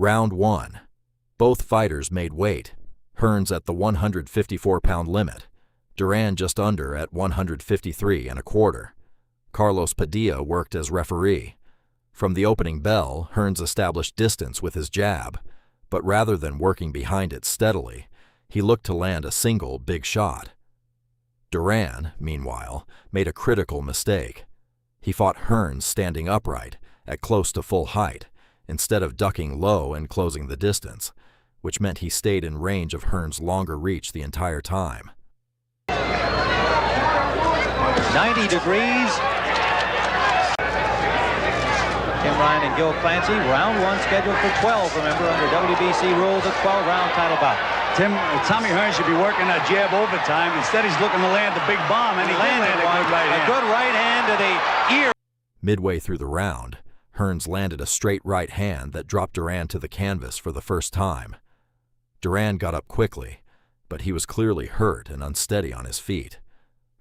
Round 1. Both fighters made weight. Hearns at the 154-pound limit. Duran just under at 153 1/4. Carlos Padilla worked as referee. From the opening bell, Hearns established distance with his jab, but rather than working behind it steadily, he looked to land a single big shot. Duran, meanwhile, made a critical mistake. He fought Hearns standing upright, at close to full height, instead of ducking low and closing the distance, which meant he stayed in range of Hearns' longer reach the entire time. 90 degrees. Tim Ryan and Gil Clancy, round 1 scheduled for 12, remember, under WBC rules, a 12-round title bout. Tommy Hearns should be working that jab overtime. Instead, he's looking to land the big bomb, and he landed a good right hand to the ear. Midway through the round, Hearns landed a straight right hand that dropped Duran to the canvas for the first time. Duran got up quickly, but he was clearly hurt and unsteady on his feet.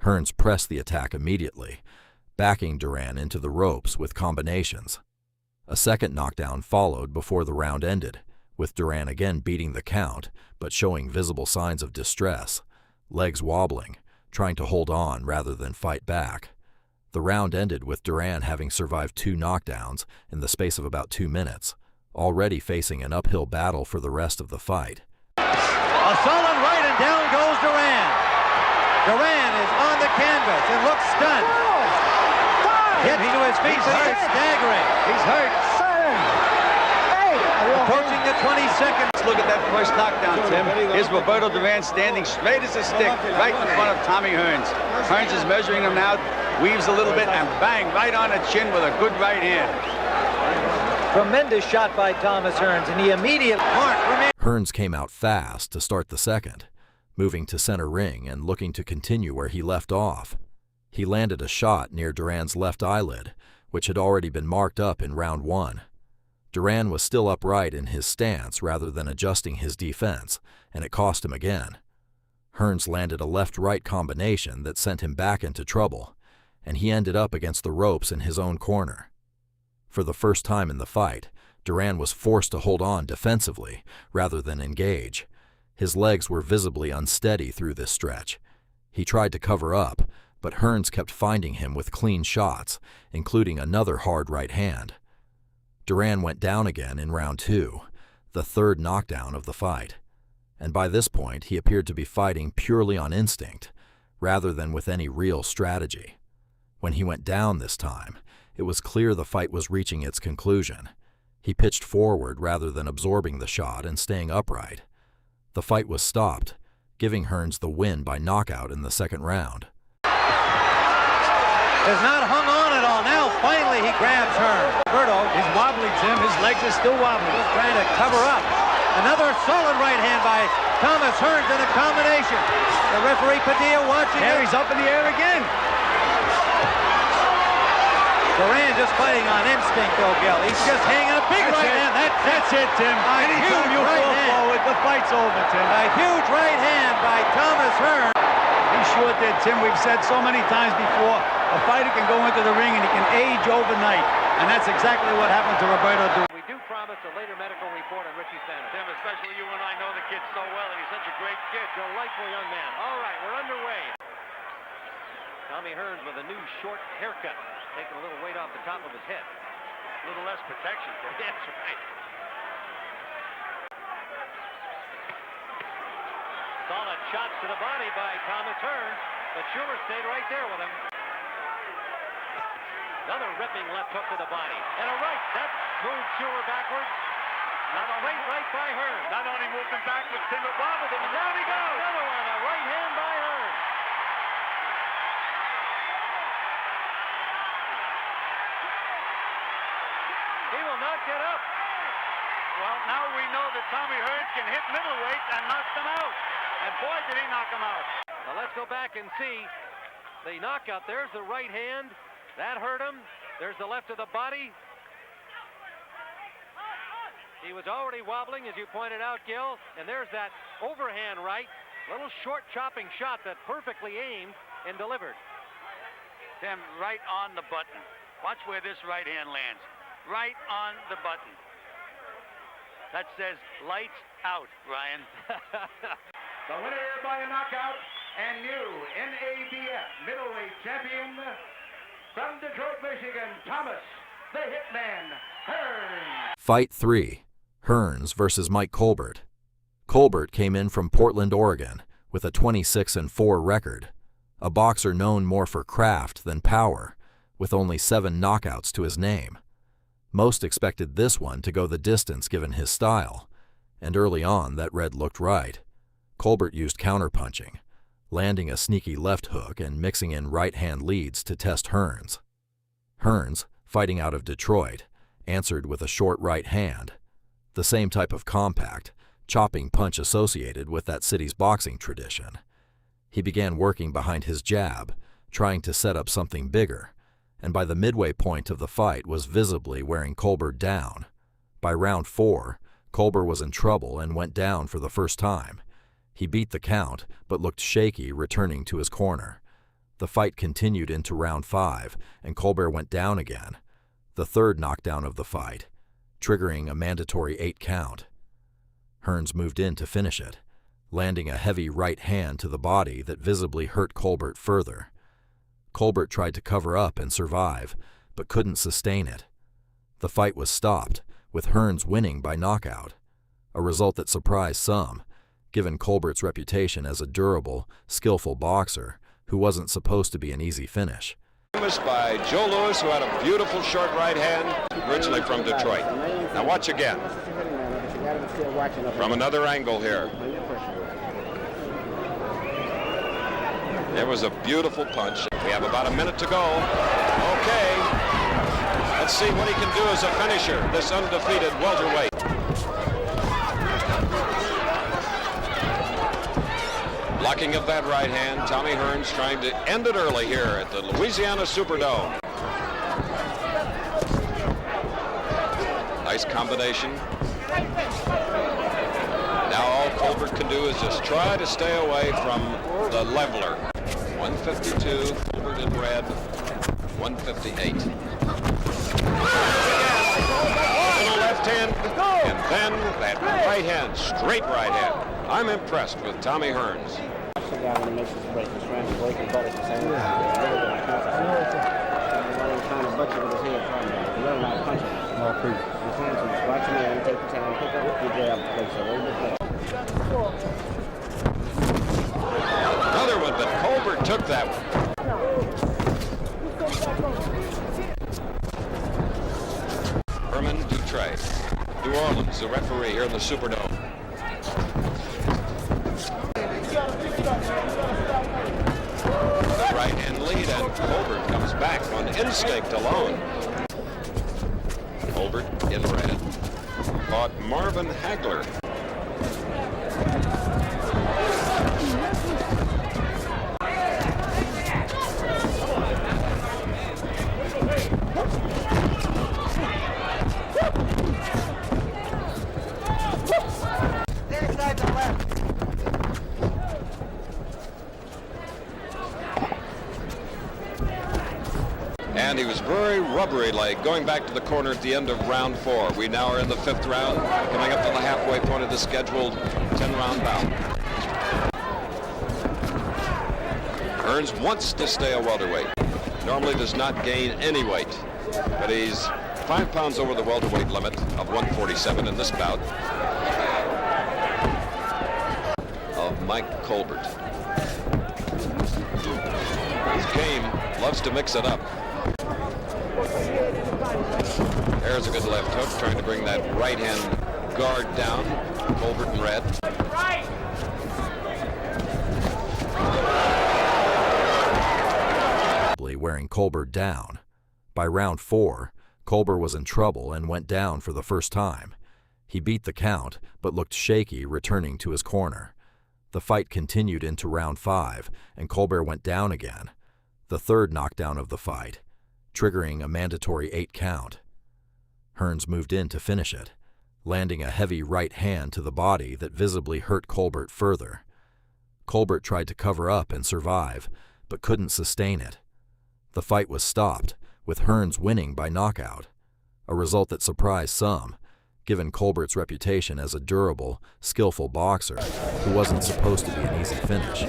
Hearns pressed the attack immediately, backing Duran into the ropes with combinations. A second knockdown followed before the round ended, with Duran again beating the count, but showing visible signs of distress, legs wobbling, trying to hold on rather than fight back. The round ended with Duran having survived 2 knockdowns in the space of about 2 minutes, already facing an uphill battle for the rest of the fight. A solid right, and down goes Duran. Duran is on the canvas and looks stunned. Hits to his feet, but he's staggering. He's hurt. Approaching the 20 seconds. Look at that first knockdown, Tim. Here's Roberto Duran standing straight as a stick right in front of Tommy Hearns. Hearns is measuring him now, weaves a little bit, and bang, right on the chin with a good right hand. Tremendous shot by Thomas Hearns, and the immediate mark remains. Hearns came out fast to start the second, moving to center ring and looking to continue where he left off. He landed a shot near Duran's left eyelid, which had already been marked up in round 1. Duran was still upright in his stance rather than adjusting his defense, and it cost him again. Hearns landed a left-right combination that sent him back into trouble, and he ended up against the ropes in his own corner. For the first time in the fight, Duran was forced to hold on defensively rather than engage. His legs were visibly unsteady through this stretch. He tried to cover up, but Hearns kept finding him with clean shots, including another hard right hand. Duran went down again in round 2, the third knockdown of the fight, and by this point he appeared to be fighting purely on instinct, rather than with any real strategy. When he went down this time, it was clear the fight was reaching its conclusion. He pitched forward rather than absorbing the shot and staying upright. The fight was stopped, giving Hearns the win by knockout in the second round. Has not hung on at all. Now, finally, he grabs Hearns. Roberto, He's wobbly, Tim. His legs are still wobbly. just trying to cover up. Another solid right hand by Thomas Hearns in a combination. The referee Padilla watching There it. he's up in the air again. Duran just fighting on instinct, though, Gil. He's just hanging a big right hand. That's it, Tim. Anytime you fall forward, the fight's over, Tim. A huge right hand by Thomas Hearns. He sure did, Tim. We've said so many times before, a fighter can go into the ring and he can age overnight. And that's exactly what happened to Roberto Duran. We do promise a later medical report on Richie Sanders. Tim, especially you and I know the kid so well, and he's such a great kid. Delightful young man. All right, we're underway. Tommy Hearns with a new short haircut, taking a little weight off the top of his head. A little less protection. That's right. Solid shots to the body by Thomas Hearns, but Schumer stayed right there with him. Another ripping left hook to the body. And a right. That moved Schumer backwards. Not a straight right by Hearns. Not only moved him backwards, Tim, it wobbled him. And down he goes. Another one. A right hand by Hearns. He will not get up. Well, now we know that Tommy Hearns can hit middleweight and knock them out. And boy, did he knock him out. Now let's go back and see the knockout. There's the right hand. That hurt him. There's the left of the body. He was already wobbling, as you pointed out, Gil. And there's that overhand right. Little short chopping shot that perfectly aimed and delivered. Tim, right on the button. Watch where this right hand lands. Right on the button. That says lights out, Ryan. The winner by a knockout and new NABF middleweight champion from Detroit, Michigan, Thomas the Hitman Hearns. Fight 3. Hearns versus Mike Colbert. Colbert came in from Portland, Oregon, with a 26-4 record, a boxer known more for craft than power, with only 7 knockouts to his name. Most expected this one to go the distance given his style, and early on that red looked right. Colbert used counterpunching, landing a sneaky left hook and mixing in right-hand leads to test Hearns. Hearns, fighting out of Detroit, answered with a short right hand, the same type of compact, chopping punch associated with that city's boxing tradition. He began working behind his jab, trying to set up something bigger, and by the midway point of the fight was visibly wearing Colbert down. By round 4, Colbert was in trouble and went down for the first time. He beat the count, but looked shaky returning to his corner. The fight continued into round 5, and Colbert went down again, the third knockdown of the fight, triggering a mandatory 8 count. Hearns moved in to finish it, landing a heavy right hand to the body that visibly hurt Colbert further. Colbert tried to cover up and survive, but couldn't sustain it. The fight was stopped, with Hearns winning by knockout, a result that surprised some, given Colbert's reputation as a durable, skillful boxer who wasn't supposed to be an easy finish. By Joe Louis, who had a beautiful short right hand, originally from Detroit. Now watch again. From another angle here. There was a beautiful punch. We have about a minute to go. Okay. Let's see what he can do as a finisher, this undefeated welterweight. Blocking of that right hand, Tommy Hearns trying to end it early here at the Louisiana Superdome. Nice combination. Now all Colbert can do is just try to stay away from the leveler. 152, Colbert in red, 158. Left hand, and then that right hand, straight right hand. I'm impressed with Tommy Hearns. Another one, but Colbert took that one. Herman Dutray, New Orleans, the referee here in the Superdome. The right hand lead, and Colbert comes back on instinct alone. Colbert in red fought Marvin Hagler. And he was very rubbery-like, going back to the corner at the end of round 4. We now are in the 5th round, coming up to the halfway point of the scheduled 10-round bout. Hearns wants to stay a welterweight. Normally does not gain any weight, but he's 5 pounds over the welterweight limit of 147 in this bout of Mike Colbert. His game loves to mix it up. There's a good left hook, trying to bring that right hand guard down. Colbert in red. Wearing Colbert down. By round 4, Colbert was in trouble and went down for the first time. He beat the count, but looked shaky returning to his corner. The fight continued into round 5, and Colbert went down again, the third knockdown of the fight, triggering a mandatory 8 count. Hearns moved in to finish it, landing a heavy right hand to the body that visibly hurt Colbert further. Colbert tried to cover up and survive, but couldn't sustain it. The fight was stopped, with Hearns winning by knockout, a result that surprised some, given Colbert's reputation as a durable, skillful boxer who wasn't supposed to be an easy finish.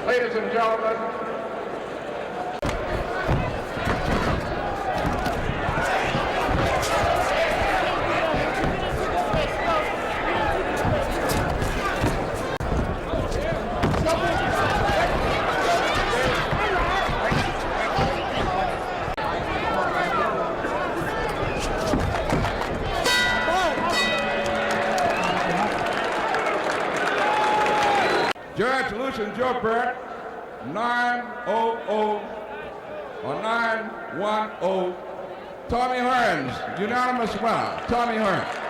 Ladies and gentlemen, Judge Lucian Joubert, 900 or 910. Tommy Hearns, unanimous winner. Tommy Hearns.